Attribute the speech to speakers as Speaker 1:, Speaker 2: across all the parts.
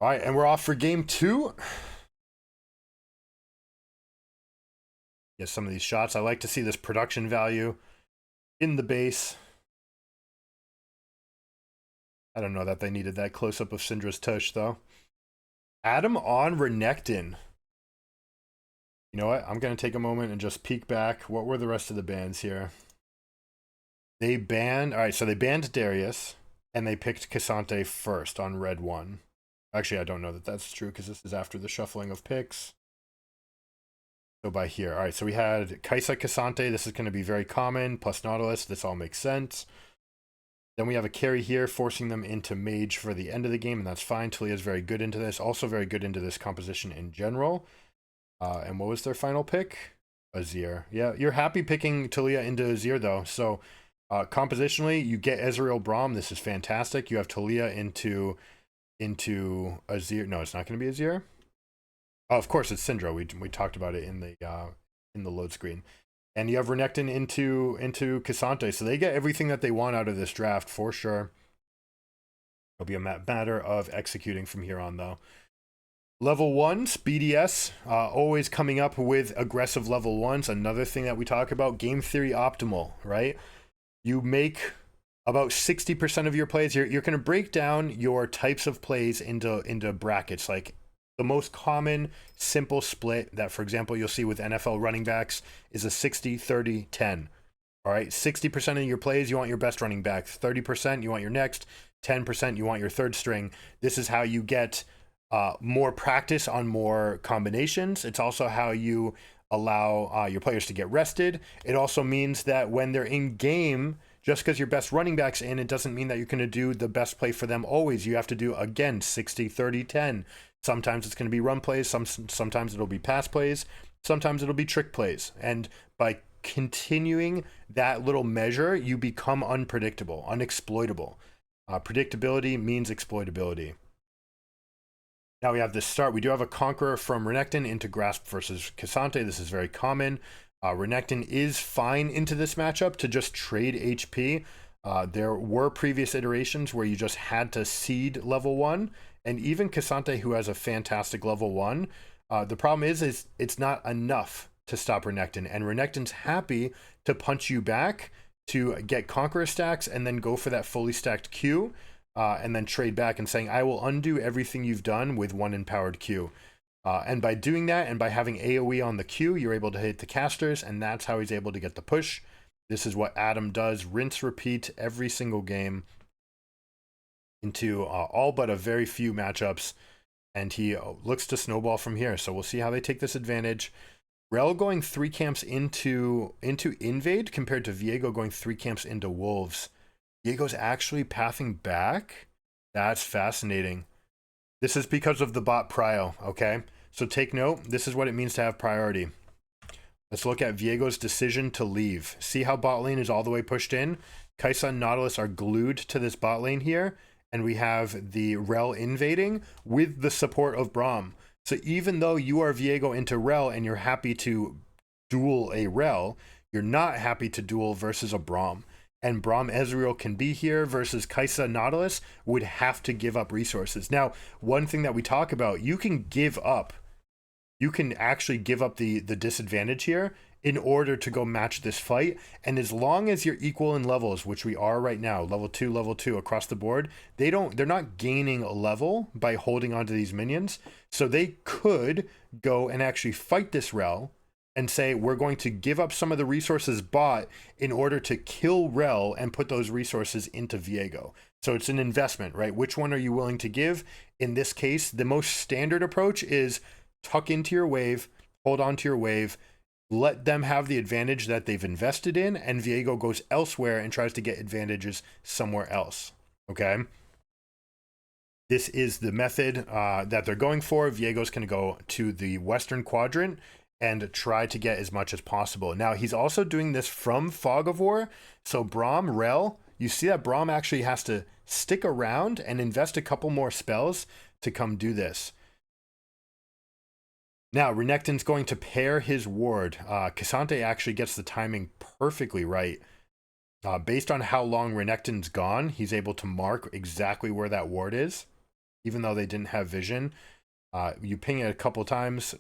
Speaker 1: All right, and we're off for game two. Get some of these shots. I like to see this production value in the base. I don't know that they needed that close-up of Syndra's tush, though. Adam on Renekton. You know what? I'm going to take a moment and just peek back. What were the rest of the bans here? They banned... All right, so they banned Darius, and they picked Cassante first on Red 1. Actually, I don't know that that's true, because this is after the shuffling of picks. So by here. All right, so we had Kaisa Cassante. This is going to be very common, plus Nautilus. This all makes sense. Then we have a carry here, forcing them into Mage for the end of the game, and that's fine. Talia's very good into this. Also very good into this composition in general. And what was their final pick? Azir. Yeah, you're happy picking Talia into Azir, though. So compositionally, you get Ezreal Braum. This is fantastic. You have Talia into Azir. No, it's not going to be Azir. Oh, of course, it's Syndra. We talked about it in the load screen. And you have Renekton into Cassante. So they get everything that they want out of this draft for sure. It'll be a matter of executing from here on, though. Level 1s, BDS, always coming up with aggressive level 1s. Another thing that we talk about, game theory optimal, right? You make about 60% of your plays. You're going to break down your types of plays into brackets, like the most common simple split that, for example, you'll see with NFL running backs is a 60-30-10. All right, 60% of your plays, you want your best running back. 30%, you want your next. 10%, you want your third string. This is how you get more practice on more combinations. It's also how you allow your players to get rested. It also means that when they're in game, just because your best running back's in, it doesn't mean that you're going to do the best play for them always. You have to do, again, 60-30-10. Sometimes it's going to be run plays. Sometimes it'll be pass plays. Sometimes it'll be trick plays. And by continuing that little measure, you become unpredictable, unexploitable. Predictability means exploitability. Now we have this start. We do have a Conqueror from Renekton into Grasp versus Cassante. This is very common. Renekton is fine into this matchup to just trade HP. There were previous iterations where you just had to seed level 1. And even Cassante, who has a fantastic level 1, the problem is it's not enough to stop Renekton. And Renekton's happy to punch you back to get Conqueror stacks and then go for that fully stacked Q. And then trade back and saying, I will undo everything you've done with one empowered Q. And by doing that, and by having AoE on the Q, you're able to hit the casters, and that's how he's able to get the push. This is what Adam does, rinse, repeat every single game into all but a very few matchups, and he looks to snowball from here. So we'll see how they take this advantage. Rel going 3 camps into Invade compared to Viego going 3 camps into Wolves. Viego's actually pathing back? That's fascinating. This is because of the bot prio, okay? So take note, this is what it means to have priority. Let's look at Viego's decision to leave. See how bot lane is all the way pushed in? Kaisa and Nautilus are glued to this bot lane here, and we have the Rel invading with the support of Braum. So even though you are Viego into Rel and you're happy to duel a Rel, you're not happy to duel versus a Braum. And Braum Ezreal can be here versus Kaisa Nautilus would have to give up resources. Now, one thing that we talk about, you can actually give up the disadvantage here in order to go match this fight. And as long as you're equal in levels, which we are right now, level 2 across the board, they're not gaining a level by holding onto these minions. So they could go and actually fight this Rel and say, we're going to give up some of the resources bought in order to kill Rel and put those resources into Viego. So it's an investment, right? Which one are you willing to give? In this case, the most standard approach is tuck into your wave, hold on to your wave, let them have the advantage that they've invested in, and Viego goes elsewhere and tries to get advantages somewhere else, okay? This is the method that they're going for. Viego's going to go to the Western Quadrant and try to get as much as possible. Now, he's also doing this from Fog of War. So Braum, Rel, you see that Braum actually has to stick around and invest a couple more spells to come do this. Now, Renekton's going to pair his ward. Cassante actually gets the timing perfectly right. Based on how long Renekton's gone, he's able to mark exactly where that ward is. even though they didn't have vision. You ping it a couple times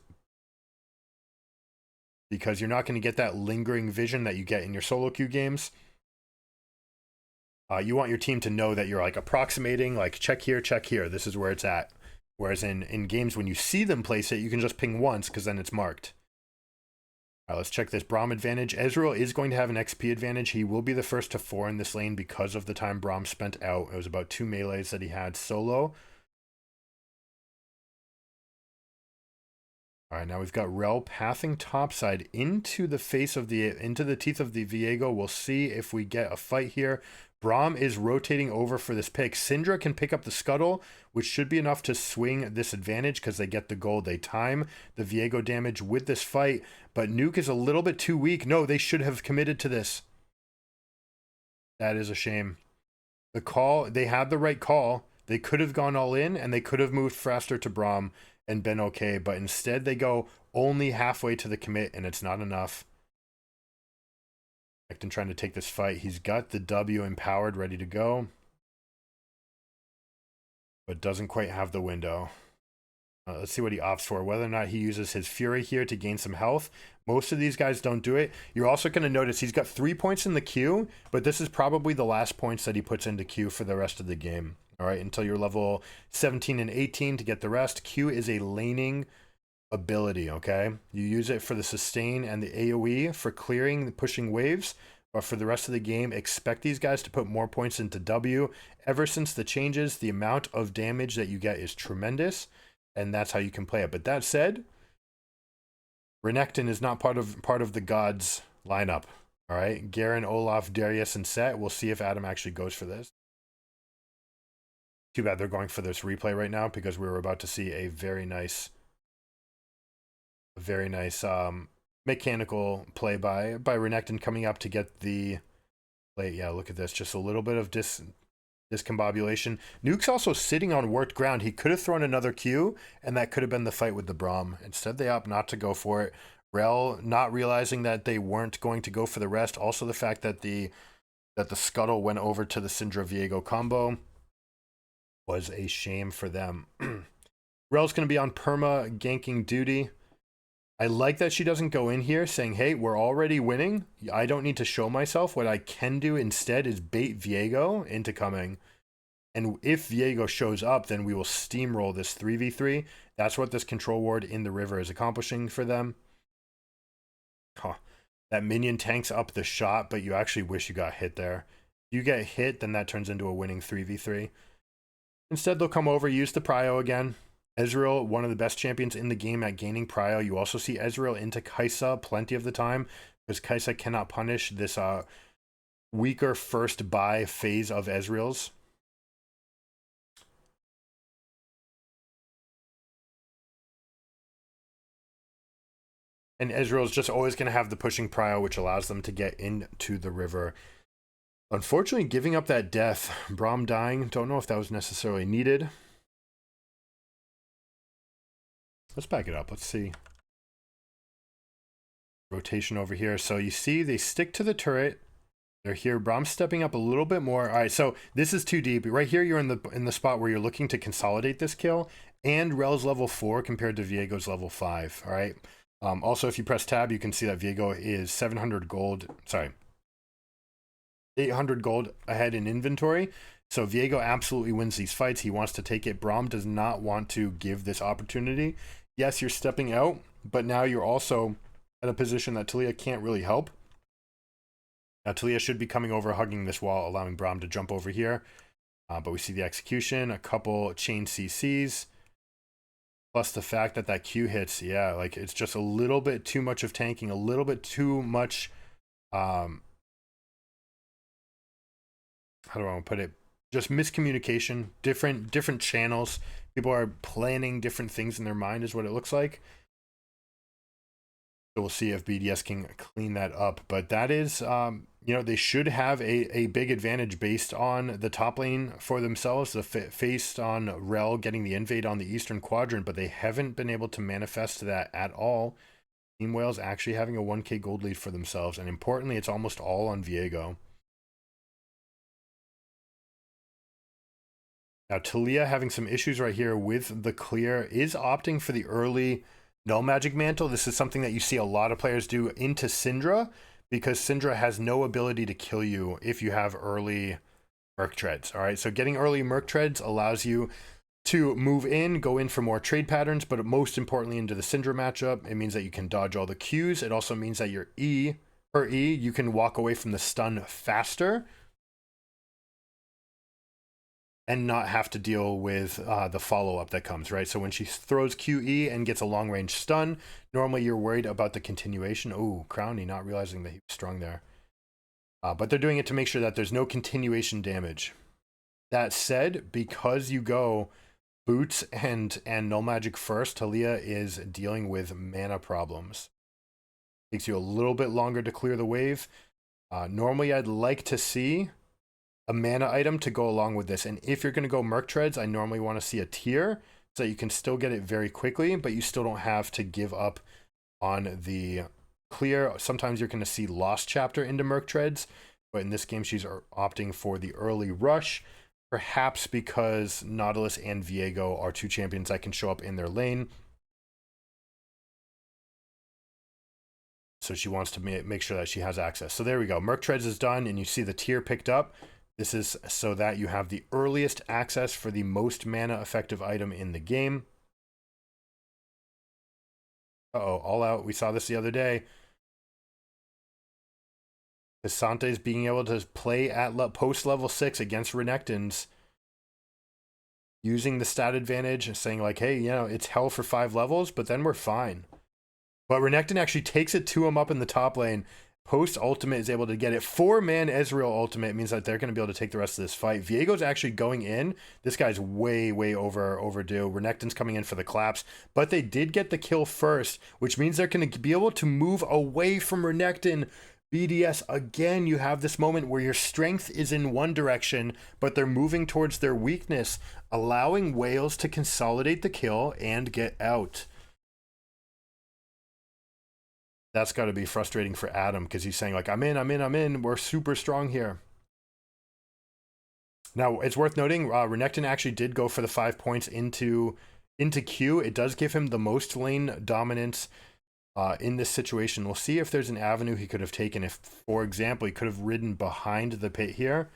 Speaker 1: because you're not going to get that lingering vision that you get in your solo queue games. You want your team to know that you're like approximating, like check here, this is where it's at. Whereas in games, when you see them place it, you can just ping once because then it's marked. All right, let's check this Braum advantage. Ezreal is going to have an XP advantage. He will be the first to 4 in this lane because of the time Braum spent out. It was about 2 melees that he had solo. All right, now we've got Rel pathing topside into the teeth of the Viego. We'll see if we get a fight here. Braum is rotating over for this pick. Syndra can pick up the scuttle, which should be enough to swing this advantage because they get the gold. They time the Viego damage with this fight, but Nuke is a little bit too weak. No, they should have committed to this. That is a shame. The call, they had the right call. They could have gone all in and they could have moved faster to Braum and been okay, but instead they go only halfway to the commit and it's not enough. Renekton trying to take this fight. He's got the W empowered, ready to go, but doesn't quite have the window. Let's see what he opts for, whether or not he uses his Fury here to gain some health. Most of these guys don't do it. You're also going to notice he's got 3 points in the queue, but this is probably the last points that he puts into queue for the rest of the game. All right, until you're level 17 and 18 to get the rest. Q is a laning ability, okay? You use it for the sustain and the AoE for clearing, pushing waves, but for the rest of the game, expect these guys to put more points into W. Ever since the changes, the amount of damage that you get is tremendous, and that's how you can play it. But that said, Renekton is not part of the gods lineup, all right? Garen, Olaf, Darius, and Set. We'll see if Adam actually goes for this. Too bad they're going for this replay right now because we were about to see a very nice mechanical play by Renekton coming up to get the play. Yeah, look at this. Just a little bit of discombobulation. Nuke's also sitting on worked ground. He could have thrown another Q, and that could have been the fight with the Braum. Instead, they opt not to go for it. Rel not realizing that they weren't going to go for the rest. Also, the fact that the scuttle went over to the Syndra Viego combo was a shame for them. Rel's going to be on perma ganking duty. I like that she doesn't go in here saying, hey, we're already winning. I don't need to show myself. What I can do instead is bait Viego into coming. And if Viego shows up, then we will steamroll this 3v3. That's what this control ward in the river is accomplishing for them. Huh. That minion tanks up the shot, but you actually wish you got hit there. If you get hit, then that turns into a winning 3v3. Instead, they'll come over, use the prio again. Ezreal, one of the best champions in the game at gaining prio. You also see Ezreal into Kai'Sa plenty of the time because Kai'Sa cannot punish this weaker first buy phase of Ezreal's. And Ezreal's just always going to have the pushing prio, which allows them to get into the river. Unfortunately, giving up that death, Braum dying, don't know if that was necessarily needed. Let's back it up. Let's see. Rotation over here. So you see they stick to the turret. They're here. Braum's stepping up a little bit more. All right, so this is too deep. Right here, you're in the spot where you're looking to consolidate this kill. And Rel's level 4 compared to Viego's level 5. All right. Also, if you press tab, you can see that Viego is 700 gold. Sorry. 800 gold ahead in inventory. So Viego absolutely wins these fights. He wants to take it. Braum does not want to give this opportunity. Yes, you're stepping out, but now you're also at a position that Taliyah can't really help. Now Taliyah should be coming over, hugging this wall, allowing Braum to jump over here. But we see the execution, a couple chain CCs, plus the fact that that Q hits. Yeah, like it's just a little bit too much of tanking, a little bit too much how do I want to put it? Just miscommunication, different channels. People are planning different things in their mind is what it looks like. So we'll see if BDS can clean that up. But that is, you know, they should have a big advantage based on the top lane for themselves, based on Rel getting the invade on the Eastern Quadrant, but they haven't been able to manifest that at all. Team Whales actually having a 1k gold lead for themselves. And importantly, it's almost all on Viego. Now, Talia having some issues right here with the clear, is opting for the early Null Magic Mantle. This is something that you see a lot of players do into Syndra, because Syndra has no ability to kill you if you have early Merc Treads. All right, so getting early Merc Treads allows you to move in, go in for more trade patterns, but most importantly into the Syndra matchup, it means that you can dodge all the Qs. It also means that your E, you can walk away from the stun faster and not have to deal with the follow-up that comes, right? So when she throws QE and gets a long-range stun, normally you're worried about the continuation. Oh, Crowny not realizing that he was strong there. But they're doing it to make sure that there's no continuation damage. That said, because you go Boots and Null Magic first, Talia is dealing with mana problems. Takes you a little bit longer to clear the wave. Normally, I'd like to see a mana item to go along with this. And if you're going to go Merc Treads, I normally want to see a tier so that you can still get it very quickly, but you still don't have to give up on the clear. Sometimes you're going to see Lost Chapter into Merc Treads, but in this game, she's opting for the early rush, perhaps because Nautilus and Viego are two champions that can show up in their lane. So she wants to make sure that she has access. So there we go. Merc Treads is done, and you see the tier picked up. This is so that you have the earliest access for the most mana effective item in the game. Uh-oh, all out. We saw this the other day. Casante's being able to play at post level 6 against Renektons, using the stat advantage, saying like, hey, you know, it's hell for 5 levels, but then we're fine. But Renekton actually takes it to him up in the top lane. Post ultimate is able to get it. 4-man Ezreal ultimate means that they're going to be able to take the rest of this fight. Viego's actually going in. This guy's way overdue. Renekton's coming in for the collapse, but they did get the kill first, which means they're going to be able to move away from Renekton. BDS, again, you have this moment where your strength is in one direction, but they're moving towards their weakness, allowing Wales to consolidate the kill and get out. That's got to be frustrating for Adam, because he's saying like, I'm in. We're super strong here. Now, it's worth noting, Renekton actually did go for the 5 points into Q. It does give him the most lane dominance in this situation. We'll see if there's an avenue he could have taken. If, for example, he could have ridden behind the pit here.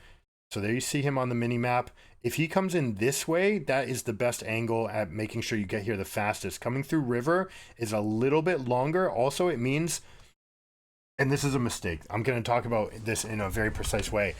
Speaker 1: So there you see him on the mini map. If he comes in this way, that is the best angle at making sure you get here the fastest. Coming through river is a little bit longer. Also, it means, and this is a mistake, I'm going to talk about this in a very precise way.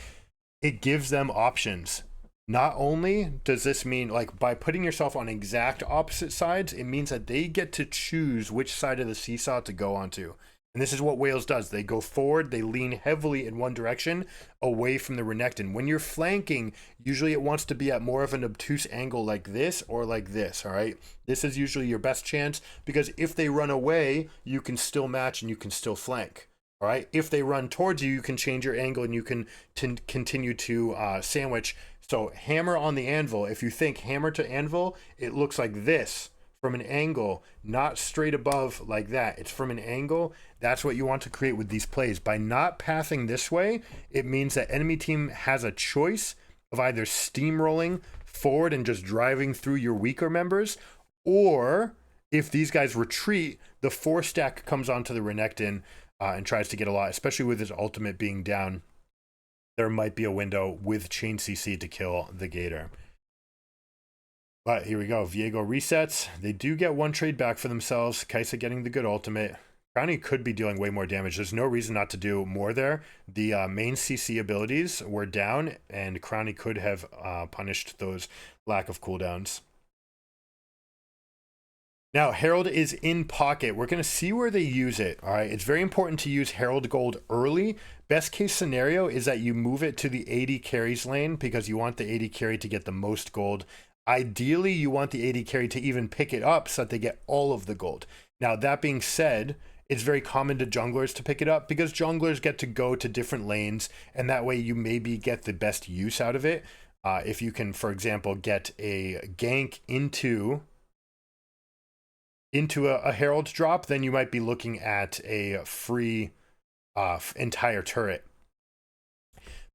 Speaker 1: It gives them options. Not only does this mean, like, by putting yourself on exact opposite sides, it means that they get to choose which side of the seesaw to go onto. And this is what Wales does. They go forward, they lean heavily in one direction, away from the Renekton. When you're flanking, usually it wants to be at more of an obtuse angle like this or like this, all right? This is usually your best chance, because if they run away, you can still match and you can still flank, all right? If they run towards you, you can change your angle and you can continue to sandwich. So hammer on the anvil. If you think hammer to anvil, it looks like this. From an angle, not straight above like that. It's from an angle. That's what you want to create with these plays. By not pathing this way, it means that enemy team has a choice of either steamrolling forward and just driving through your weaker members, or if these guys retreat, the 4-stack comes onto the Renekton and tries to get a lot, especially with his ultimate being down. There might be a window with chain CC to kill the Gator. But here we go. Viego resets. They do get one trade back for themselves. Kaisa getting the good ultimate. Crowny could be dealing way more damage. There's no reason not to do more there. The main CC abilities were down, and Crowny could have punished those lack of cooldowns. Now, Herald is in pocket. We're going to see where they use it, all right? It's very important to use Herald Gold early. Best case scenario is that you move it to the 80 carries lane, because you want the 80 carry to get the most gold. Ideally, you want the 80 carry to even pick it up so that they get all of the gold. Now, that being said, it's very common to junglers to pick it up, because junglers get to go to different lanes, and that way you maybe get the best use out of it. If you can, for example, get a gank into a Herald drop, then you might be looking at a free entire turret.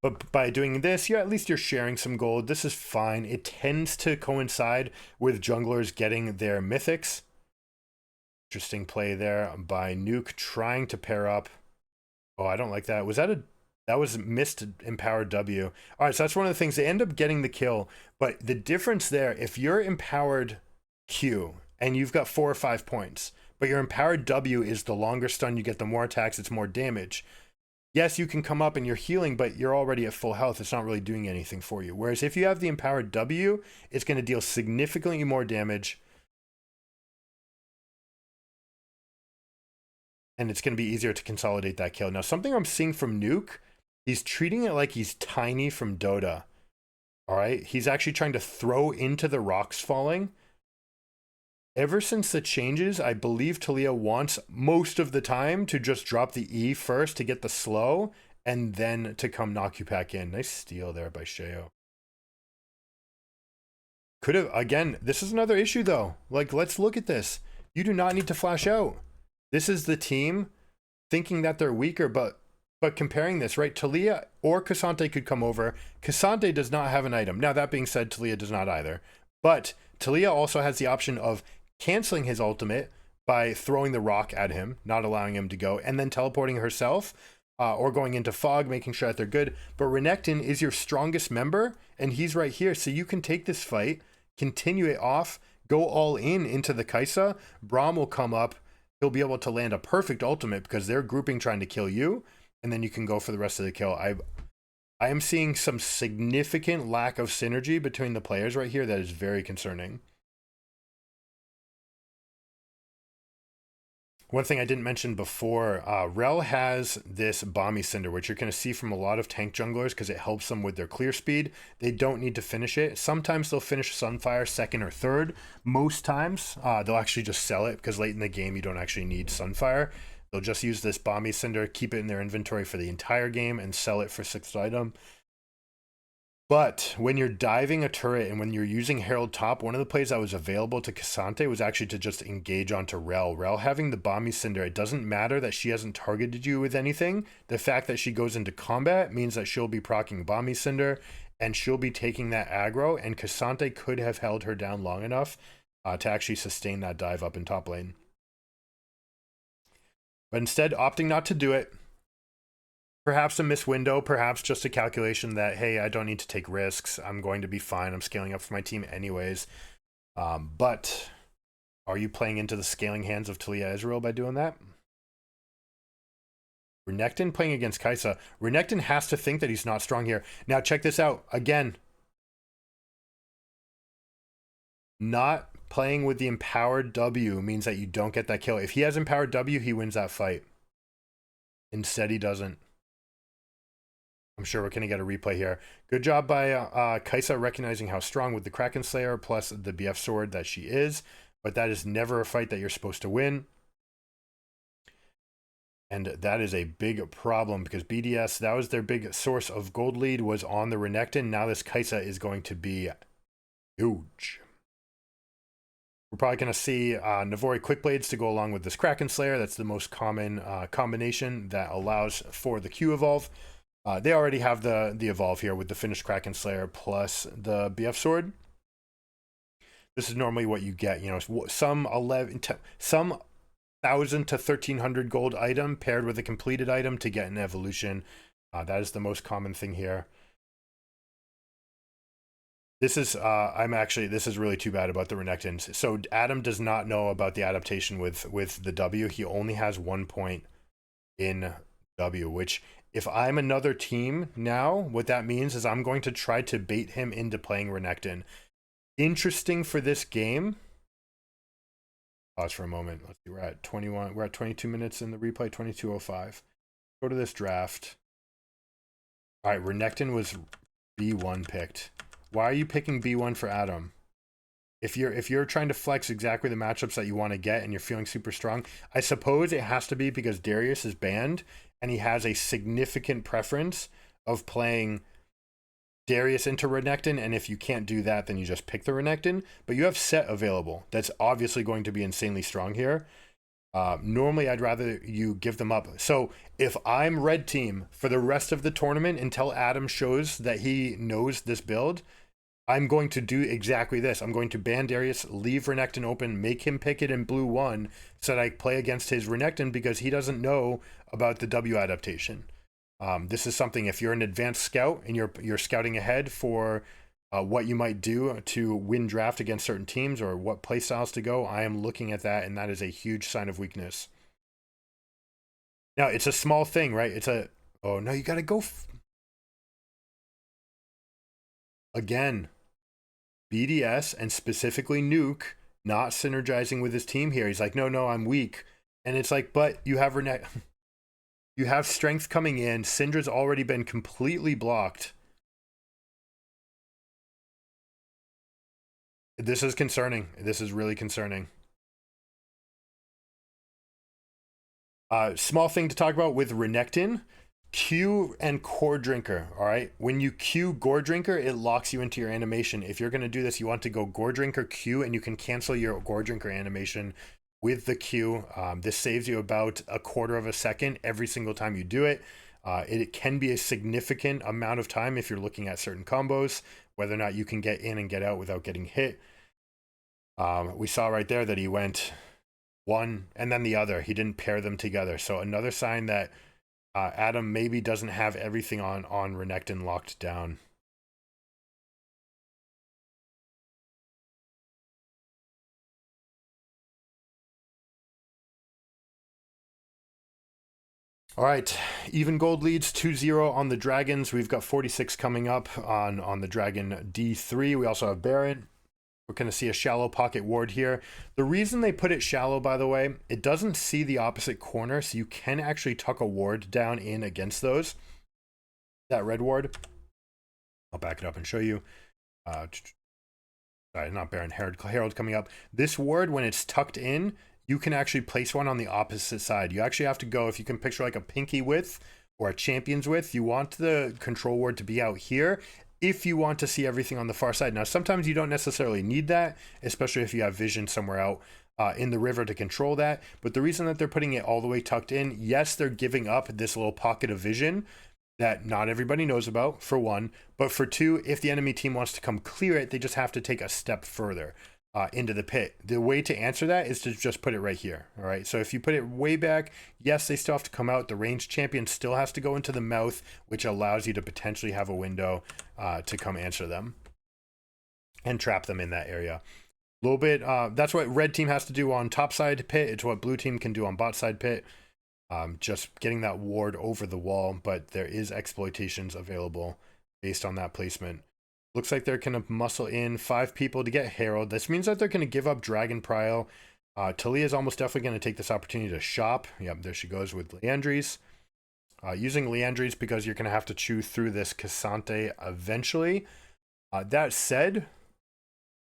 Speaker 1: But by doing this, at least you're sharing some gold. This is fine. It tends to coincide with junglers getting their mythics. Interesting play there by Nuke trying to pair up. Oh, I don't like that. That was missed empowered W. All right, so that's one of the things. They end up getting the kill, but the difference there, if you're empowered Q and you've got 4 or 5 points, but your empowered W is the longer stun, you get the more attacks, it's more damage. Yes, you can come up and you're healing, but you're already at full health. It's not really doing anything for you. Whereas if you have the empowered W, it's going to deal significantly more damage. And it's going to be easier to consolidate that kill. Now, something I'm seeing from Nuke, he's treating it like he's tiny from Dota. All right? He's actually trying to throw into the rocks falling. Ever since the changes, I believe Taliyah wants most of the time to just drop the E first to get the slow and then to come knock you back in. Nice steal there by Sheo. Could have, again, this is another issue though. Like, let's look at this. You do not need to flash out. This is the team thinking that they're weaker, but comparing this, right? Taliyah or K'Sante could come over. K'Sante does not have an item. Now, that being said, Taliyah does not either. But Taliyah also has the option of canceling his ultimate by throwing the rock at him, not allowing him to go, and then teleporting herself, or going into fog, making sure that they're good. But Renekton is your strongest member, and he's right here. So you can take this fight, continue it off, go all in into the Kai'Sa. Braum will come up. He'll be able to land a perfect ultimate because they're grouping trying to kill you, and then you can go for the rest of the kill. I am seeing some significant lack of synergy between the players right here that is very concerning. One thing I didn't mention before, Rel has this Bomby Cinder, which you're going to see from a lot of tank junglers because it helps them with their clear speed. They don't need to finish it. Sometimes they'll finish Sunfire second or third. Most times, they'll actually just sell it because late in the game, you don't actually need Sunfire. They'll just use this Bomby Cinder, keep it in their inventory for the entire game, and sell it for 6th item. But when you're diving a turret and when you're using Herald Top, one of the plays that was available to K'Sante was actually to just engage onto Rel. Rel having the Bomby Cinder, it doesn't matter that she hasn't targeted you with anything. The fact that she goes into combat means that she'll be proccing Bomby Cinder and she'll be taking that aggro, and K'Sante could have held her down long enough to actually sustain that dive up in top lane. But instead, opting not to do it. Perhaps a missed window, perhaps just a calculation that, hey, I don't need to take risks. I'm going to be fine. I'm scaling up for my team anyways. But are you playing into the scaling hands of Taliyah Ezreal by doing that? Renekton playing against Kai'Sa. Renekton has to think that he's not strong here. Now check this out. Again, not playing with the empowered W means that you don't get that kill. If he has empowered W, he wins that fight. Instead, he doesn't. I'm sure we're going to get a replay here. Good job by Kai'Sa recognizing how strong with the Kraken Slayer plus the BF sword that she is. But that is never a fight that you're supposed to win. And that is a big problem because BDS, that was their big source of gold lead, was on the Renekton. Now this Kai'Sa is going to be huge. We're probably going to see Navori Quickblades to go along with this Kraken Slayer. That's the most common combination that allows for the Q evolve. They already have the evolve here with the finished Kraken Slayer plus the BF sword. This is normally what you get, you know, some 1,000 to 1,300 gold item paired with a completed item to get an evolution. That is the most common thing here. This is this is really too bad about the Renektons. So Adam does not know about the adaptation with the W. He only has 1 point in W, which, if I'm another team now, what that means is I'm going to try to bait him into playing Renekton. Interesting for this game. Pause for a moment. Let's see. We're at 21. We're at 22 minutes in the replay. 22:05. Go to this draft. All right. Renekton was B1 picked. Why are you picking B1 for Adam? If you're trying to flex exactly the matchups that you want to get and you're feeling super strong, I suppose it has to be because Darius is banned and he has a significant preference of playing Darius into Renekton, and if you can't do that, then you just pick the Renekton. But you have Set available. That's obviously going to be insanely strong here. Normally, I'd rather you give them up. So if I'm red team for the rest of the tournament until Adam shows that he knows this build, I'm going to do exactly this. I'm going to ban Darius, leave Renekton open, make him pick it in blue 1 so that I play against his Renekton because he doesn't know about the W adaptation. This is something, if you're an advanced scout and you're scouting ahead for what you might do to win draft against certain teams or what play styles to go, I am looking at that, and that is a huge sign of weakness. Now, it's a small thing, right? It's a, oh no, you got to go. Again, BDS and specifically Nuke not synergizing with his team here. He's like, no, I'm weak. And it's like, but you have you have strength coming in. Syndra's already been completely blocked. This is concerning. This is really concerning. Small thing to talk about with Renekton. Q and Core Drinker, all right? When you Q Gore Drinker, it locks you into your animation. If you're going to do this, you want to go Gore Drinker Q, and you can cancel your Gore Drinker animation with the Q. This saves you about 1/4 of a second every single time you do it. It can be a significant amount of time if you're looking at certain combos, whether or not you can get in and get out without getting hit. We saw right there that he went one and then the other. He didn't pair them together. So another sign that Adam maybe doesn't have everything on Renekton locked down. All right, even gold leads 2-0 on the Dragons. We've got 46 coming up on the Dragon D3. We also have Baron. We're going to see a shallow pocket ward here. The reason they put it shallow, by the way, it doesn't see the opposite corner, so you can actually tuck a ward down in against those. That red ward. I'll back it up and show you. Sorry, not Baron, Herald coming up. This ward, when it's tucked in, you can actually place one on the opposite side. You actually have to go, if you can picture like a pinky width or a champion's width, you want the control ward to be out here if you want to see everything on the far side. Now, sometimes you don't necessarily need that, especially if you have vision somewhere out in the river to control that. But the reason that they're putting it all the way tucked in, yes, they're giving up this little pocket of vision that not everybody knows about, for one. But for two, if the enemy team wants to come clear it, they just have to take a step further into the pit. The way to answer that is to just put it right here. All right. So if you put it way back, yes, they still have to come out. The ranged champion still has to go into the mouth, which allows you to potentially have a window to come answer them and trap them in that area. A little bit. That's what red team has to do on top side pit. It's what blue team can do on bot side pit. Just getting that ward over the wall, but there is exploitations available based on that placement. Looks like they're going to muscle in 5 people to get Herald. This means that they're going to give up Dragon Prio. Talia is almost definitely going to take this opportunity to shop. Yep, there she goes with Leandries. Using Leandries because you're going to have to chew through this Cassante eventually. That said,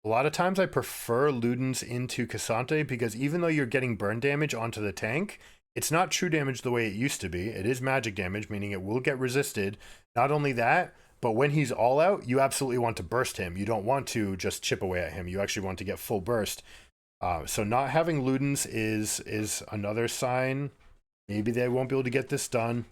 Speaker 1: a lot of times I prefer Ludens into Cassante because even though you're getting burn damage onto the tank, it's not true damage the way it used to be. It is magic damage, meaning it will get resisted. Not only that, but when he's all out, you absolutely want to burst him. You don't want to just chip away at him. You actually want to get full burst. So not having Ludens is another sign. Maybe they won't be able to get this done.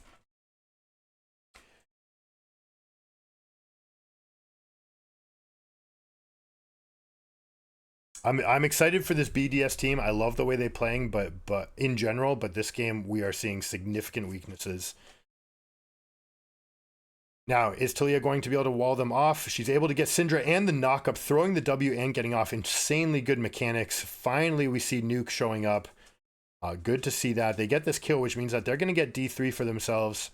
Speaker 1: I'm excited for this BDS team. I love the way they're playing, but in general, but this game we are seeing significant weaknesses. Now, is Talia going to be able to wall them off? She's able to get Syndra and the knock up, throwing the W and getting off. Insanely good mechanics. Finally, we see Nuke showing up. Good to see that. They get this kill, which means that they're going to get D3 for themselves.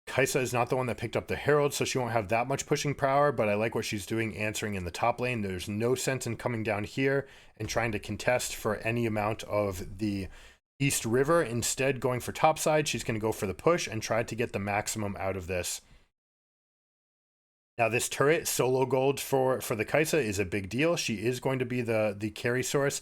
Speaker 1: Kaisa is not the one that picked up the Herald, so she won't have that much pushing power, but I like what she's doing answering in the top lane. There's no sense in coming down here and trying to contest for any amount of the East River. Instead, going for top side, she's going to go for the push and try to get the maximum out of this. Now, this turret, solo gold for the Kaisa, is a big deal. She is going to be the carry source.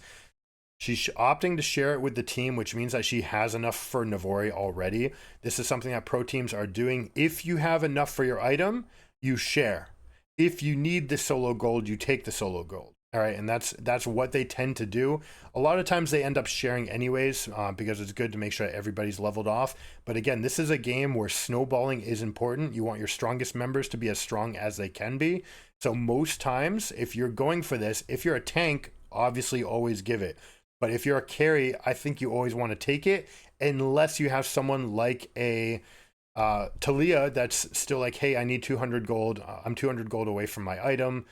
Speaker 1: She's opting to share it with the team, which means that she has enough for Navori already. This is something that pro teams are doing. If you have enough for your item, you share. If you need the solo gold, you take the solo gold. All right, and that's what they tend to do. A lot of times they end up sharing anyways, because it's good to make sure everybody's leveled off. But again, this is a game where snowballing is important. You want your strongest members to be as strong as they can be. So most times, if you're going for this, if you're a tank, obviously always give it. But if you're a carry, I think you always want to take it, unless you have someone like a Talia that's still like, hey, I need 200 gold. I'm 200 gold away from my item.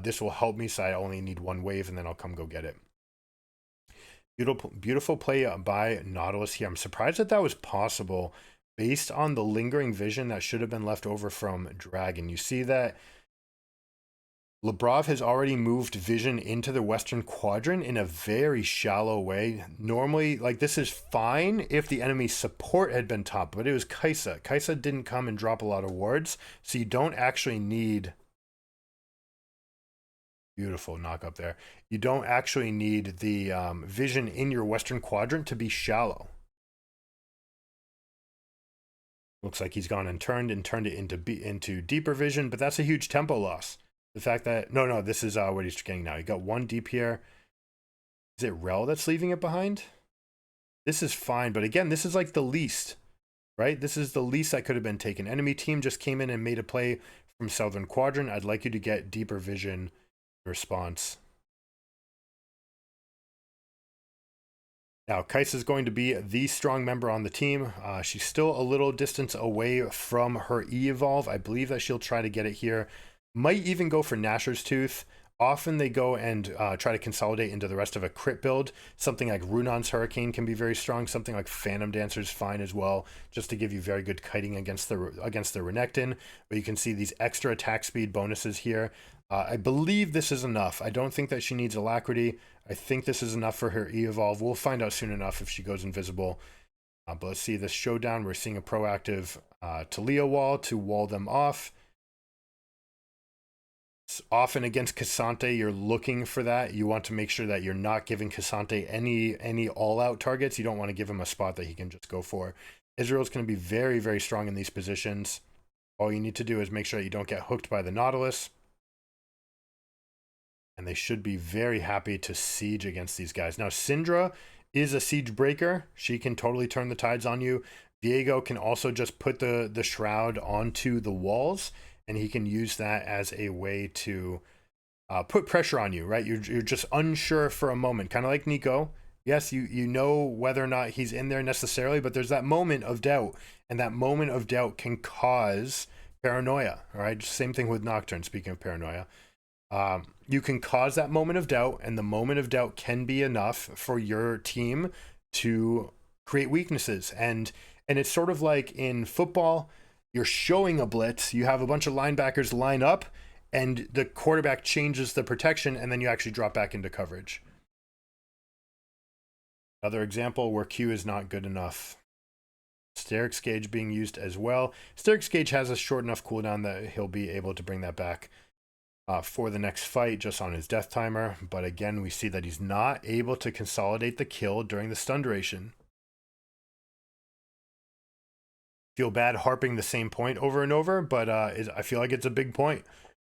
Speaker 1: This will help me, so I only need one wave, and then I'll come go get it. Beautiful play by Nautilus here. I'm surprised that that was possible based on the lingering vision that should have been left over from Dragon. You see that Labrov has already moved vision into the western quadrant in a very shallow way. Normally, like, this is fine if the enemy support had been top, but it was Kaisa. Kaisa didn't come and drop a lot of wards, so you don't actually need... Beautiful knock up there. You don't actually need the vision in your western quadrant to be shallow. Looks like he's gone and turned it into deeper vision, but that's a huge tempo loss. The fact that no, this is what he's getting now. He got one deep here. Is it Rel that's leaving it behind? This is fine, but again, this is like the least, right? This is the least that could have been taken. Enemy team just came in and made a play from southern quadrant. I'd like you to get deeper vision response. Now, Kaisa is going to be the strong member on the team. She's still a little distance away from her E-Evolve. I believe that she'll try to get it here. Might even go for Gnasher's Tooth. Often they go and try to consolidate into the rest of a crit build. Something like Runon's Hurricane can be very strong. Something like Phantom Dancer's fine as well, just to give you very good kiting against the Renekton. But you can see these extra attack speed bonuses here. I believe this is enough. I don't think that she needs Alacrity. I think this is enough for her E-Evolve. We'll find out soon enough if she goes invisible. But let's see this showdown. We're seeing a proactive Talia wall to wall them off. Often against Cassante, you're looking for that. You want to make sure that you're not giving Cassante any all-out targets. You don't want to give him a spot that he can just go for. Israel's going to be very, very strong in these positions. All you need to do is make sure that you don't get hooked by the Nautilus. And they should be very happy to siege against these guys. Now, Syndra is a siege breaker. She can totally turn the tides on you. Viego can also just put the shroud onto the walls, and he can use that as a way to put pressure on you, right? You're just unsure for a moment, kind of like Nico. Yes, you know whether or not he's in there necessarily, but there's that moment of doubt, and that moment of doubt can cause paranoia, all right? Same thing with Nocturne, speaking of paranoia. You can cause that moment of doubt, and the moment of doubt can be enough for your team to create weaknesses. And it's sort of like in football, you're showing a blitz, you have a bunch of linebackers line up, and the quarterback changes the protection, and then you actually drop back into coverage. Another example where Q is not good enough. Steric's Gauge being used as well. Steric's Gauge has a short enough cooldown that he'll be able to bring that back for the next fight just on his death timer. But again, we see that he's not able to consolidate the kill during the stun duration. Feel bad harping the same point over and over, but I feel like it's a big point.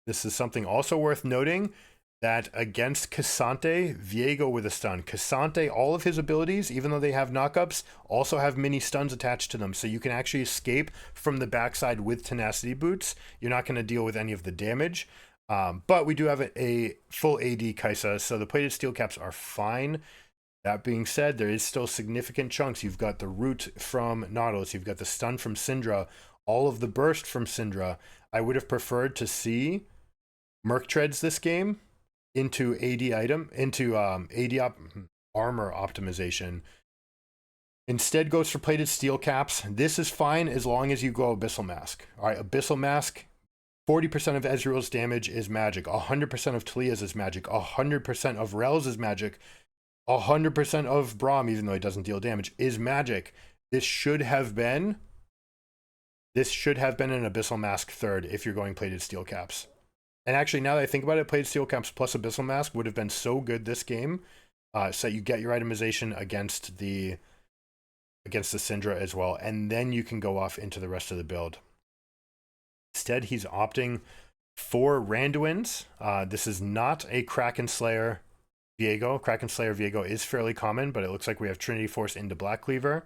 Speaker 1: This is something also worth noting, that against Cassante, Viego with a stun. Cassante, all of his abilities, even though they have knockups, also have mini stuns attached to them. So you can actually escape from the backside with tenacity boots. You're not going to deal with any of the damage. But we do have a full AD Kaisa, so the plated steel caps are fine. That being said, there is still significant chunks. You've got the root from Nautilus, you've got the stun from Syndra, all of the burst from Syndra. I would have preferred to see Merc Treads this game into armor optimization. Instead goes for plated steel caps. This is fine as long as you go Abyssal Mask. All right, Abyssal Mask, 40% of Ezreal's damage is magic, 100% of Talia's is magic, 100% of Rel's is magic, 100% of Braum, even though he doesn't deal damage, is magic. This should have been an Abyssal Mask third if you're going plated steel caps. And actually, now that I think about it, plated steel caps plus Abyssal Mask would have been so good this game, so that you get your itemization against the Syndra as well, and then you can go off into the rest of the build. Instead, he's opting 4 Randuins. This is not a Kraken Slayer Viego. Kraken Slayer Viego is fairly common, but it looks like we have Trinity Force into Black Cleaver.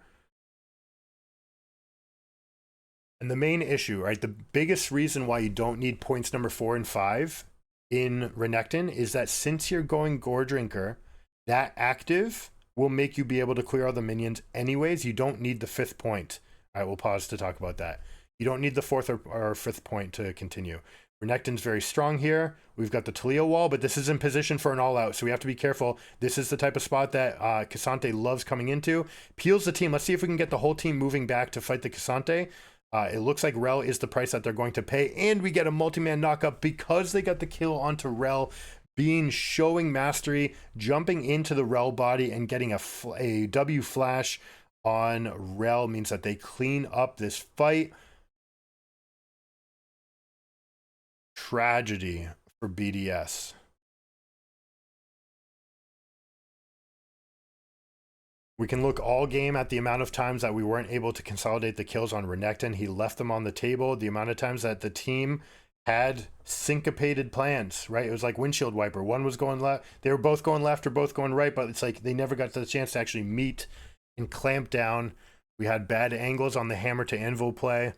Speaker 1: And the main issue, right, the biggest reason why you don't need points number 4 and 5 in Renekton is that since you're going Gore Drinker, that active will make you be able to clear all the minions anyways. You don't need the 5th point. All right, we'll pause to talk about that. You don't need the 4th or 5th point to continue. Renekton's very strong here. We've got the Talia wall, but this is in position for an all-out, so we have to be careful. This is the type of spot that Cassante loves coming into. Peels the team. Let's see if we can get the whole team moving back to fight the Cassante. It looks like Rel is the price that they're going to pay, and we get a multi-man knockup because they got the kill onto Rel. Being showing mastery, jumping into the Rel body and getting a W flash on Rel means that they clean up this fight. Tragedy for BDS. We can look all game at the amount of times that we weren't able to consolidate the kills on Renekton. He left them on the table. The amount of times that the team had syncopated plans, right? It was like windshield wiper. One was going left. They were both going left or both going right, but it's like they never got the chance to actually meet and clamp down. We had bad angles on the hammer to anvil play.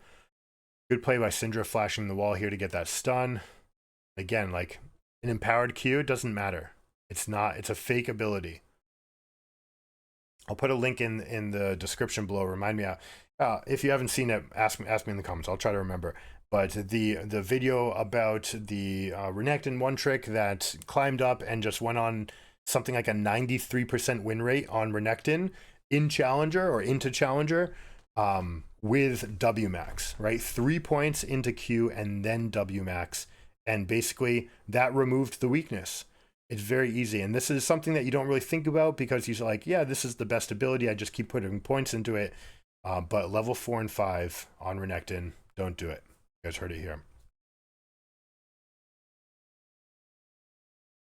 Speaker 1: Good play by Syndra flashing the wall here to get that stun. Again, like an empowered Q, it doesn't matter. It's not, it's a fake ability. I'll put a link in the description below. Remind me, if you haven't seen it, ask me in the comments. I'll try to remember. But the video about the Renekton one trick that climbed up and just went on something like a 93% win rate on Renekton in Challenger or into Challenger with W max, right? 3 points into Q and then W max, and basically that removed the weakness. It's very easy, and this is something that you don't really think about because you're like, yeah, this is the best ability. I just keep putting points into it. But level 4 and 5 on Renekton, don't do it. You guys heard it here.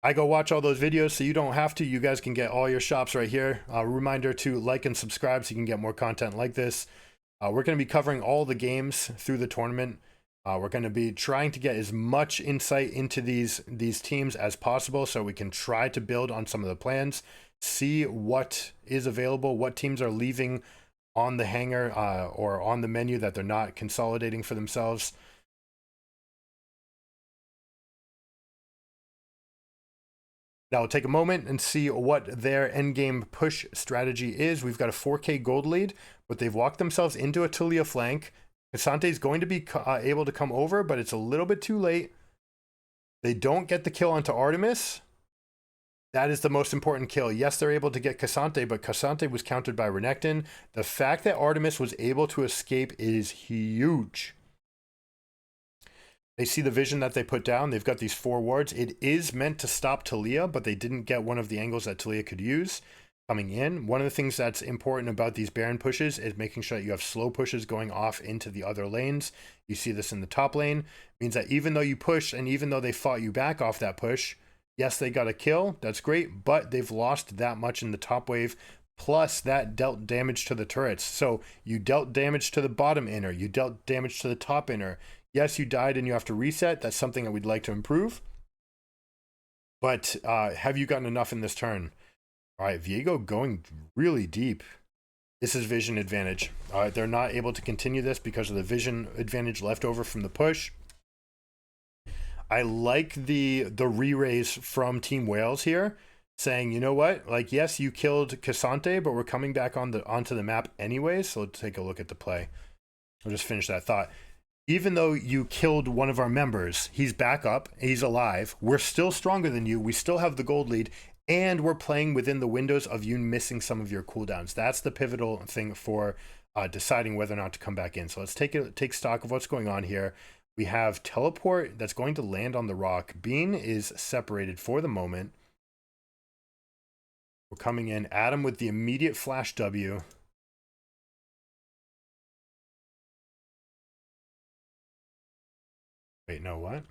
Speaker 1: I go watch all those videos, so you don't have to. You guys can get all your shops right here. Reminder to like and subscribe so you can get more content like this. We're going to be covering all the games through the tournament. We're going to be trying to get as much insight into these teams as possible so we can try to build on some of the plans, see what is available, what teams are leaving on the hanger or on the menu that they're not consolidating for themselves. Now we'll take a moment and see what their endgame push strategy is. We've got a 4K gold lead, but they've walked themselves into a Talia flank. Cassante is going to be able to come over, but it's a little bit too late. They don't get the kill onto Artemis. That is the most important kill. Yes, they're able to get Cassante, but Cassante was countered by Renekton. The fact that Artemis was able to escape is huge. They see the vision that they put down. They've got these 4 wards. It is meant to stop Talia, but they didn't get one of the angles that Talia could use coming in. One of the things that's important about these Baron pushes is making sure that you have slow pushes going off into the other lanes. You see this in the top lane. It means that even though you push and even though they fought you back off that push, yes, they got a kill. That's great, but they've lost that much in the top wave. Plus, that dealt damage to the turrets. So you dealt damage to the bottom inner. You dealt damage to the top inner. Yes, you died and you have to reset. That's something that we'd like to improve. But have you gotten enough in this turn? All right, Viego going really deep. This is vision advantage. All right, they're not able to continue this because of the vision advantage left over from the push. I like the re-raise from Team Wales here, saying, you know what? Like, yes, you killed Cassante, but we're coming back onto the map anyways. So let's take a look at the play. I'll just finish that thought. Even though you killed one of our members, he's back up, he's alive, we're still stronger than you, we still have the gold lead, and we're playing within the windows of you missing some of your cooldowns. That's the pivotal thing for deciding whether or not to come back in. So let's take stock of what's going on here. We have teleport that's going to land on the rock. Bean is separated for the moment. We're coming in. Adam with the immediate flash W. Wait, no, what?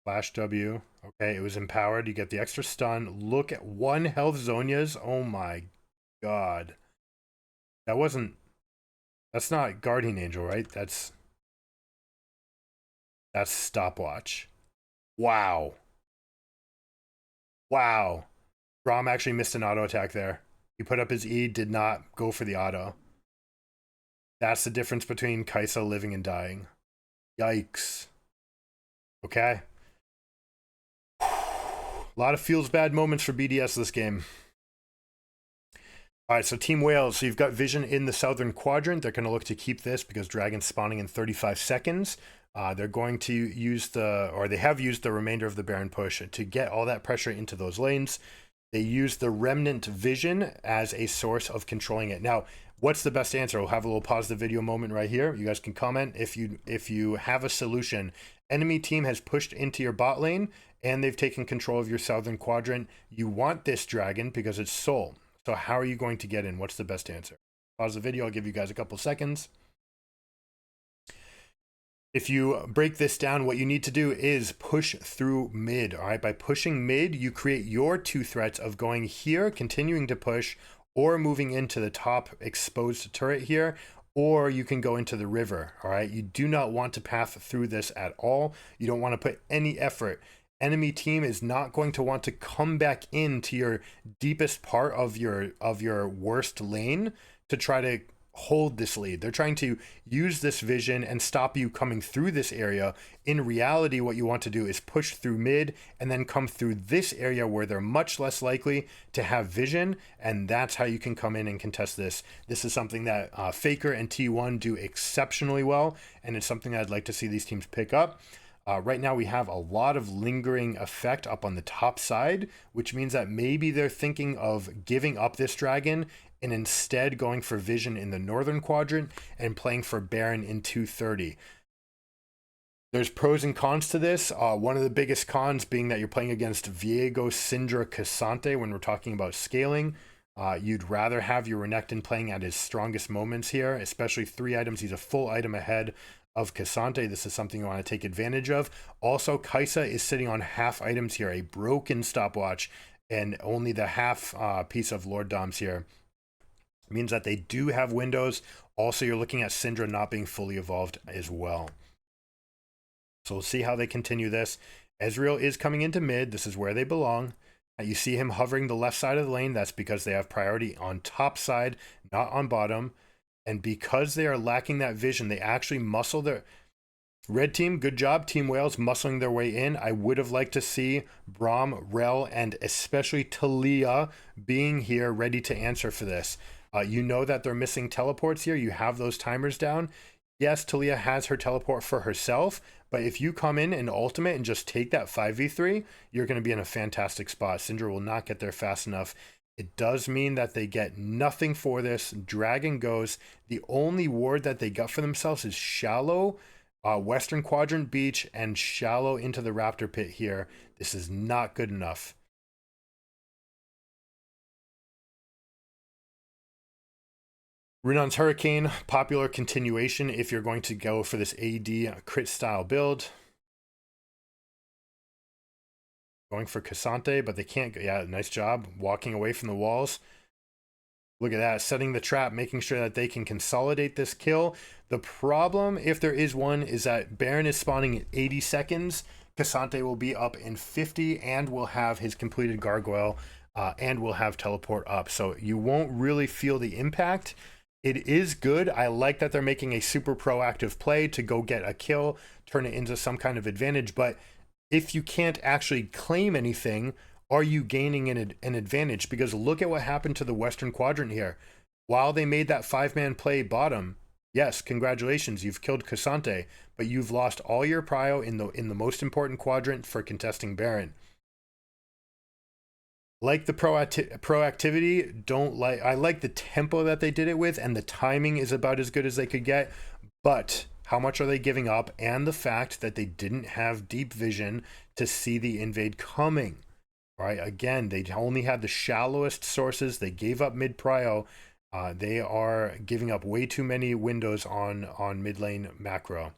Speaker 1: Flash W. Okay, it was empowered. You get the extra stun. Look at 1 health Zonias. Oh my god. That wasn't... That's not Guardian Angel, right? That's Stopwatch. Wow. Wow. Rom actually missed an auto attack there. He put up his E, did not go for the auto. That's the difference between Kaisa living and dying. Yikes. Okay. A lot of feels bad moments for BDS this game. All right, so Team Wales, so you've got Vision in the southern quadrant. They're going to look to keep this because Dragon's spawning in 35 seconds. They're going to use they have used the remainder of the Baron push to get all that pressure into those lanes. They use the Remnant Vision as a source of controlling it. Now, what's the best answer? We'll have a little pause the video moment right here. You guys can comment if you have a solution. Enemy team has pushed into your bot lane and they've taken control of your southern quadrant. You want this dragon because it's soul. So how are you going to get in? What's the best answer? Pause the video. I'll give you guys a couple seconds. If you break this down, what you need to do is push through mid. All right, by pushing mid, you create your 2 threats of going here, continuing to push, or moving into the top exposed turret here, or you can go into the river. All right, you do not want to path through this at all. You don't want to put any effort. Enemy team is not going to want to come back into your deepest part of your worst lane to try to hold this lead. They're trying to use this vision and stop you coming through this area. In reality, what you want to do is push through mid and then come through this area where they're much less likely to have vision, and that's how you can come in and contest this. This is something that Faker and T1 do exceptionally well, and it's something I'd like to see these teams pick up. Right now we have a lot of lingering effect up on the top side, which means that maybe they're thinking of giving up this dragon and instead going for vision in the northern quadrant and playing for Baron in 230. There's pros and cons to this. One of the biggest cons being that you're playing against Viego, Syndra, Cassante when we're talking about scaling. You'd rather have your Renekton playing at his strongest moments here, especially 3 items. He's a full item ahead of Cassante. This is something you want to take advantage of. Also, Kaisa is sitting on half items here, a broken stopwatch, and only the half piece of Lord Doms here. It means that they do have windows. Also, you're looking at Syndra not being fully evolved as well. So we'll see how they continue this. Ezreal is coming into mid. This is where they belong. You see him hovering the left side of the lane. That's because they have priority on top side, not on bottom. And because they are lacking that vision, they actually muscle their... Red team, good job. Team Wales muscling their way in. I would have liked to see Braum, Rel, and especially Talia being here ready to answer for this. You know that they're missing teleports here. You have those timers down. Yes, Talia has her teleport for herself, but if you come in and ultimate and just take that 5v3, you're going to be in a fantastic spot. Syndra will not get there fast enough. It does mean that they get nothing for this. Dragon goes. The only ward that they got for themselves is shallow, Western Quadrant Beach, and shallow into the Raptor Pit here. This is not good enough. Runon's Hurricane, popular continuation if you're going to go for this AD crit style build. Going for Cassante, but they can't. Yeah, nice job walking away from the walls. Look at that, setting the trap, making sure that they can consolidate this kill. The problem, if there is one, is that Baron is spawning in 80 seconds. Cassante will be up in 50 and will have his completed gargoyle and will have teleport up. So you won't really feel the impact. It is good. I like that they're making a super proactive play to go get a kill, turn it into some kind of advantage. But if you can't actually claim anything, are you gaining an advantage? Because look at what happened to the Western Quadrant here. While they made that 5-man play bottom, yes, congratulations, you've killed Cassante, but you've lost all your prio in the most important quadrant for contesting Baron. Like the proactivity, I like the tempo that they did it with, and the timing is about as good as they could get, but how much are they giving up? And the fact that they didn't have deep vision to see the invade coming. Right, again, they only had the shallowest sources. They gave up mid prio. They are giving up way too many windows on mid lane macro.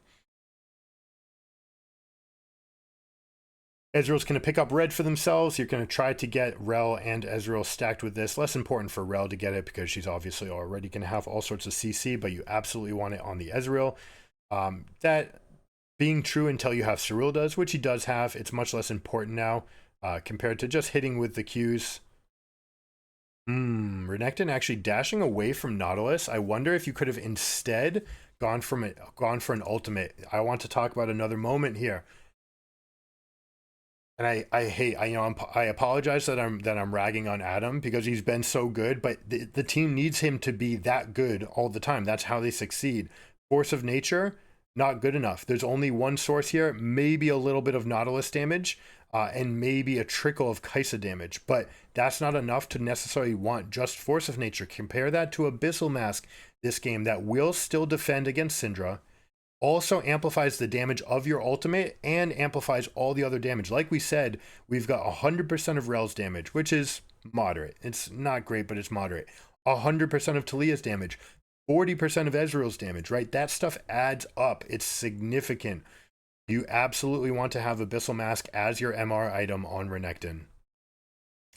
Speaker 1: Ezreal's going to pick up red for themselves. You're going to try to get Rel and Ezreal stacked with this. Less important for Rel to get it because she's obviously already going to have all sorts of CC, but you absolutely want it on the Ezreal. That being true until you have Cyril does, which he does have. It's much less important now compared to just hitting with the Qs. Renekton actually dashing away from Nautilus. I wonder if you could have instead gone for an ultimate. I want to talk about another moment here. And I apologize that I'm ragging on Adam because he's been so good, but the team needs him to be that good all the time. That's how they succeed. Force of nature, not good enough. There's only one source here, maybe a little bit of Nautilus damage, and maybe a trickle of Kaisa damage, but that's not enough to necessarily want just force of nature. Compare that to Abyssal Mask this game that will still defend against Syndra, also amplifies the damage of your ultimate and amplifies all the other damage. Like we said, we've got 100% of Rel's damage, which is moderate. It's not great, but it's moderate. 100% of Talia's damage, 40% of Ezreal's damage, right? That stuff adds up. It's significant. You absolutely want to have Abyssal Mask as your MR item on Renekton.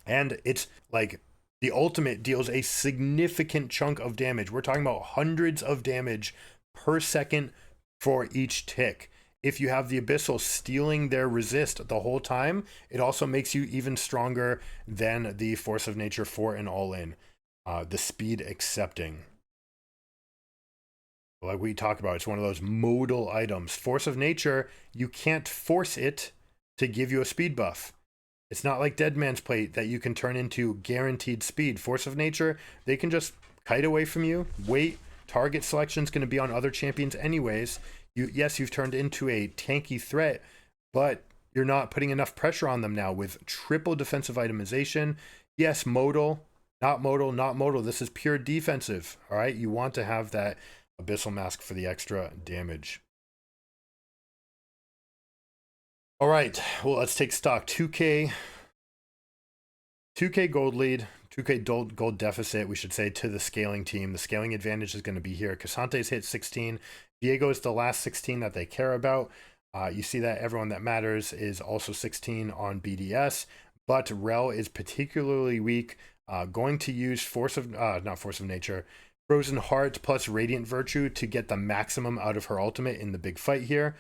Speaker 1: And it's like the ultimate deals a significant chunk of damage. We're talking about hundreds of damage per second for each tick. If you have the Abyssal stealing their resist the whole time, it also makes you even stronger than the Force of Nature for an all-in. The speed accepting. Like we talk about, it's one of those modal items. Force of Nature, you can't force it to give you a speed buff. It's not like Dead Man's Plate that you can turn into guaranteed speed. Force of Nature, they can just kite away from you, wait. Target selection is going to be on other champions anyways. Yes, you've turned into a tanky threat, but you're not putting enough pressure on them now with triple defensive itemization. Yes, modal, not modal, not modal. This is pure defensive, all right? You want to have that Abyssal Mask for the extra damage. All right, well, let's take stock. 2K gold lead. 2K gold deficit, we should say, to the scaling team. The scaling advantage is going to be here. Casante's hit 16. Diego is the last 16 that they care about. You see that everyone that matters is also 16 on BDS, but Rel is particularly weak. Going to use not Force of Nature, Frozen Heart plus Radiant Virtue to get the maximum out of her ultimate in the big fight here.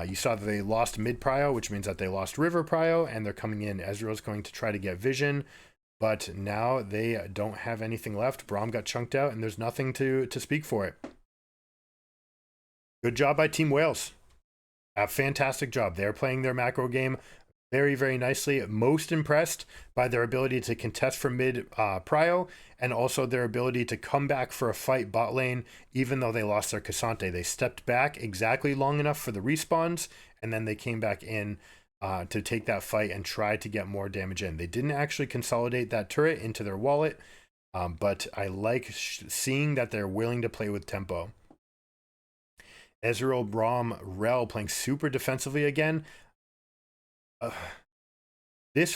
Speaker 1: You saw that they lost mid prio, which means that they lost river prio, and they're coming in. Ezreal's going to try to get vision. But now they don't have anything left. Braum got chunked out, and there's nothing to speak for it. Good job by Team Wales. A fantastic job. They're playing their macro game very, very nicely. Most impressed by their ability to contest from mid prio, and also their ability to come back for a fight bot lane, even though they lost their Cassante. They stepped back exactly long enough for the respawns, and then they came back in to take that fight and try to get more damage in. They didn't actually consolidate that turret into their wallet, but I like seeing that they're willing to play with tempo. Ezreal, Braum, Rel playing super defensively again.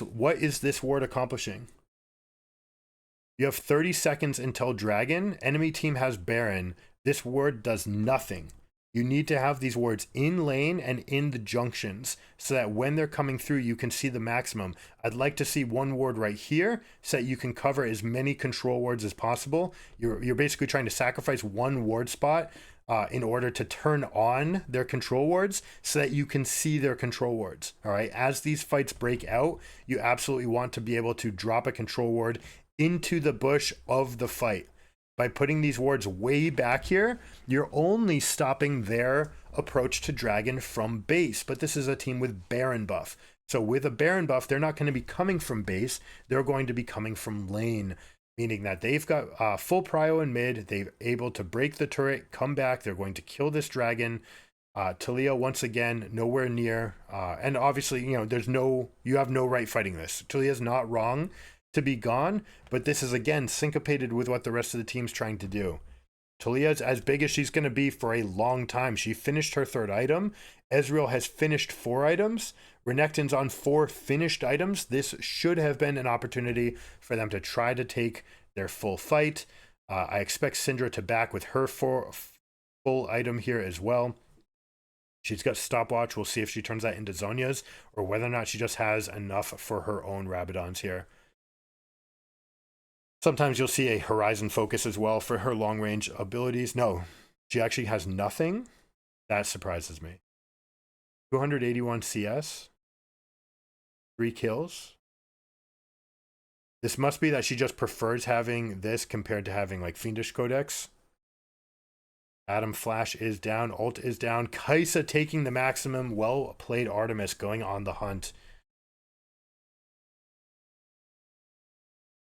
Speaker 1: What is this ward accomplishing? You have 30 seconds until Dragon. Enemy team has Baron. This ward does nothing. You need to have these wards in lane and in the junctions so that when they're coming through, you can see the maximum. I'd like to see one ward right here so that you can cover as many control wards as possible. You're basically trying to sacrifice one ward spot in order to turn on their control wards so that you can see their control wards. All right. As these fights break out, you absolutely want to be able to drop a control ward into the bush of the fight. By putting these wards way back here, you're only stopping their approach to Dragon from base. But this is a team with Baron buff. So with a Baron buff, they're not going to be coming from base. They're going to be coming from lane, meaning that they've got full prio in mid. They're able to break the turret, come back. They're going to kill this Dragon. Talia, once again, nowhere near. And obviously, you have no right fighting this. Talia's not wrong to be gone, but this is again syncopated with what the rest of the team's trying to do. Talia's as big as she's going to be for a long time. She finished her 3rd item. Ezreal has finished 4 items. Renekton's on 4 finished items. This should have been an opportunity for them to try to take their full fight. I expect Syndra to back with her full item here as well. She's got stopwatch. We'll see if she turns that into Zonia's or whether or not she just has enough for her own Rabadons here. Sometimes you'll see a Horizon focus as well for her long range abilities. No, she actually has nothing. That surprises me. 281 CS. 3 kills. This must be that she just prefers having this compared to having like Fiendish Codex. Adam Flash is down. Ult is down. Kaisa taking the maximum. Well played, Artemis, going on the hunt.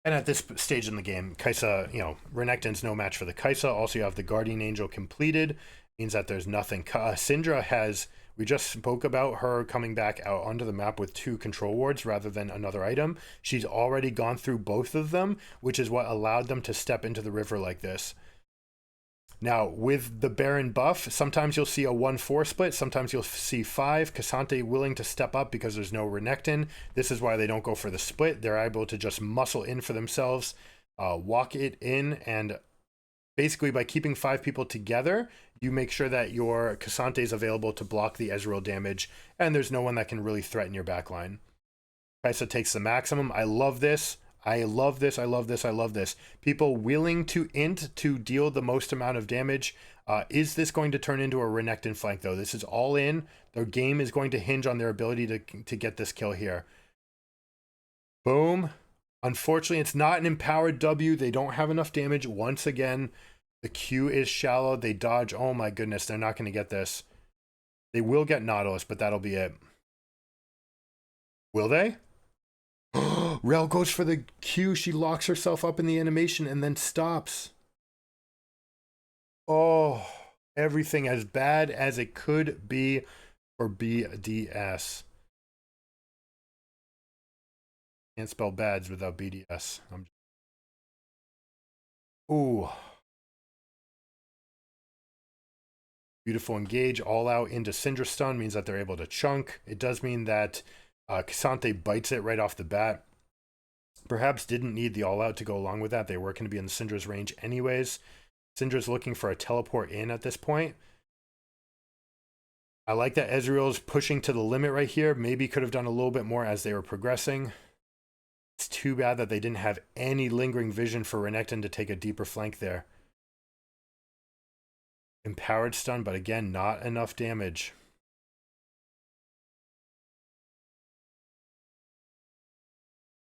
Speaker 1: And at this stage in the game, Kaisa, Renekton's no match for the Kaisa. Also, you have the Guardian Angel completed. Means that there's nothing. Syndra has, we just spoke about her coming back out onto the map with 2 control wards rather than another item. She's already gone through both of them, which is what allowed them to step into the river like this. Now, with the Baron buff, sometimes you'll see a 1-4 split. Sometimes you'll see 5. Cassante willing to step up because there's no Renekton. This is why they don't go for the split. They're able to just muscle in for themselves, walk it in, and basically by keeping 5 people together, you make sure that your Cassante is available to block the Ezreal damage, and there's no one that can really threaten your backline. Kaisa takes the maximum. I love this. I love this. I love this. I love this. People willing to int to deal the most amount of damage. Is this going to turn into a Renekton flank, though? This is all in. Their game is going to hinge on their ability to get this kill here. Boom. Unfortunately, it's not an empowered W. They don't have enough damage. Once again, the Q is shallow. They dodge. Oh my goodness, they're not going to get this. They will get Nautilus, but that'll be it. Will they? Rel goes for the Q. She locks herself up in the animation and then stops. Oh, everything as bad as it could be for BDS. Can't spell bads without BDS. Ooh. Beautiful engage, all out into Syndra stun means that they're able to chunk. It does mean that Cassante bites it right off the bat. Perhaps didn't need the all out to go along with that. They were going to be in Syndra's range anyways. Syndra's looking for a teleport in at this point. I like that Ezreal's pushing to the limit right here. Maybe could have done a little bit more as they were progressing. It's too bad that they didn't have any lingering vision for Renekton to take a deeper flank there. Empowered stun, but again, not enough damage.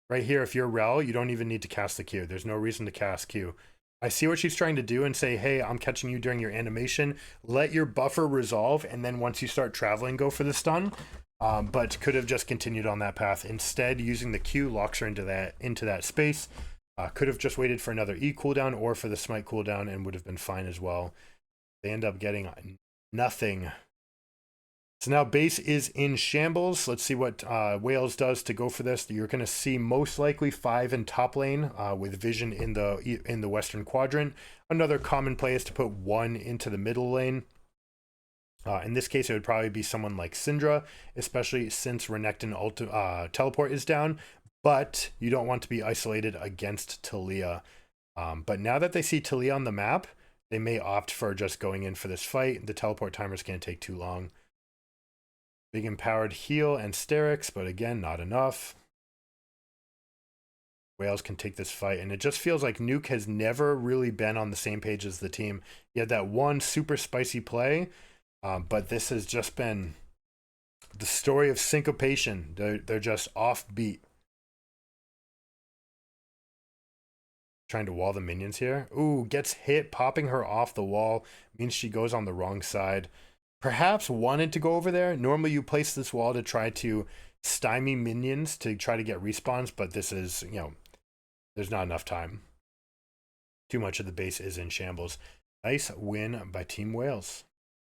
Speaker 1: Right here, if you're Rel, you don't even need to cast the Q. There's no reason to cast Q. I see what she's trying to do and say, hey, I'm catching you during your animation. Let your buffer resolve, and then once you start traveling, go for the stun. But could have just continued on that path. Instead, using the Q locks her into that space. Could have just waited for another E cooldown or for the smite cooldown and would have been fine as well. They end up getting nothing. So now base is in shambles. Let's see what Wales does to go for this. You're going to see most likely 5 in top lane with vision in the western quadrant. Another common play is to put 1 into the middle lane. In this case, it would probably be someone like Syndra, especially since Renekton teleport is down. But you don't want to be isolated against Taliyah. But now that they see Taliyah on the map, they may opt for just going in for this fight. The teleport timer's going to take too long. Big empowered heal and Sterix, but again, not enough. Wales can take this fight, and it just feels like Nuke has never really been on the same page as the team. He had that one super spicy play, but this has just been the story of syncopation. They're just offbeat. Trying to wall the minions here. Ooh, gets hit, popping her off the wall. Means she goes on the wrong side. Perhaps wanted to go over there. Normally you place this wall to try to stymie minions to try to get respawns, but this is, there's not enough time. Too much of the base is in shambles. Nice win by Team Wales.